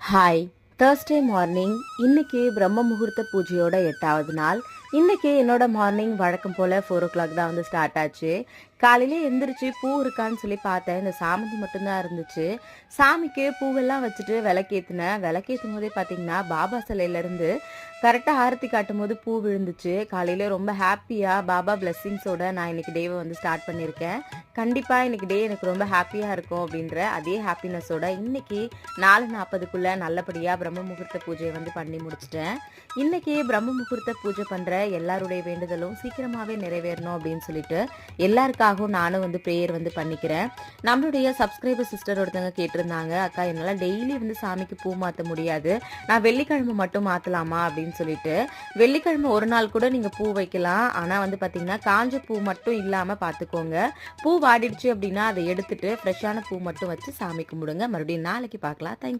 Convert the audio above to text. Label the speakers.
Speaker 1: Hi, Thursday morning. இன்னைக்கு பிரம்ம முகூர்த்த பூஜையோட 8வது நாள். இன்னைக்கு என்னோட மார்னிங் வழக்கம் போல 4 o'clock தான் வந்து ஸ்டார்ட் ஆச்சு. காலையில எந்திரிச்சு பூ இருக்கான்னு சொல்லி பார்த்தேன். இந்த சாமந்தி மட்டும்தான் இருந்துச்சு. சாமிக்கு பூவெல்லாம் வச்சுட்டு விளக்கேத்தினேன். விளக்கேற்றும் போதே பார்த்தீங்கன்னா பாபா சிலையில இருந்து கரெக்டாக ஆரத்தி காட்டும் போது பூ விழுந்துச்சு. காலையில ரொம்ப ஹாப்பியாக பாபா பிளெஸ்ஸிங்ஸோட நான் இன்னைக்கு டேவை வந்து ஸ்டார்ட் பண்ணியிருக்கேன். கண்டிப்பாக இன்னைக்கு டே எனக்கு ரொம்ப ஹாப்பியாக இருக்கும் அப்படின்ற அதே ஹாப்பினஸோட இன்னைக்கு 4:40க்குள்ள நல்லபடியாக பிரம்ம முகூர்த்த பூஜையை வந்து பண்ணி முடிச்சிட்டேன். இன்னைக்கு பிரம்ம முகூர்த்த பூஜை பண்ணுற எல்லாருடைய வேண்டுதலும் சீக்கிரமாகவே நிறைவேறணும் அப்படின்னு சொல்லிட்டு எல்லாருக்காகவும் நானும் வந்து ப்ரேயர் வந்து பண்ணிக்கிறேன். நம்மளுடைய சப்ஸ்கிரைபர் சிஸ்டர் ஒருத்தவங்க கேட்டிருந்தாங்க, அக்கா என்னால் டெய்லி வந்து சாமிக்கு பூ மாற்ற முடியாது, நான் வெள்ளிக்கிழமை மட்டும் மாற்றலாமா அப்படின்னு சொல்லிட்டு. வெள்ளிக்கிழமை ஒரு நாள் கூட நீங்கள் பூ வைக்கலாம், ஆனால் வந்து பார்த்தீங்கன்னா காஞ்ச பூ மட்டும் இல்லாமல் பார்த்துக்கோங்க. பூ வாடிடுச்சு அப்படின்னா அதை எடுத்துட்டு ஃப்ரெஷ்ஷான பூ மட்டும் வச்சு சாமி கும்பிடுங்க. மறுபடியும் நாளைக்கு பார்க்கலாம். தேங்க்யூ.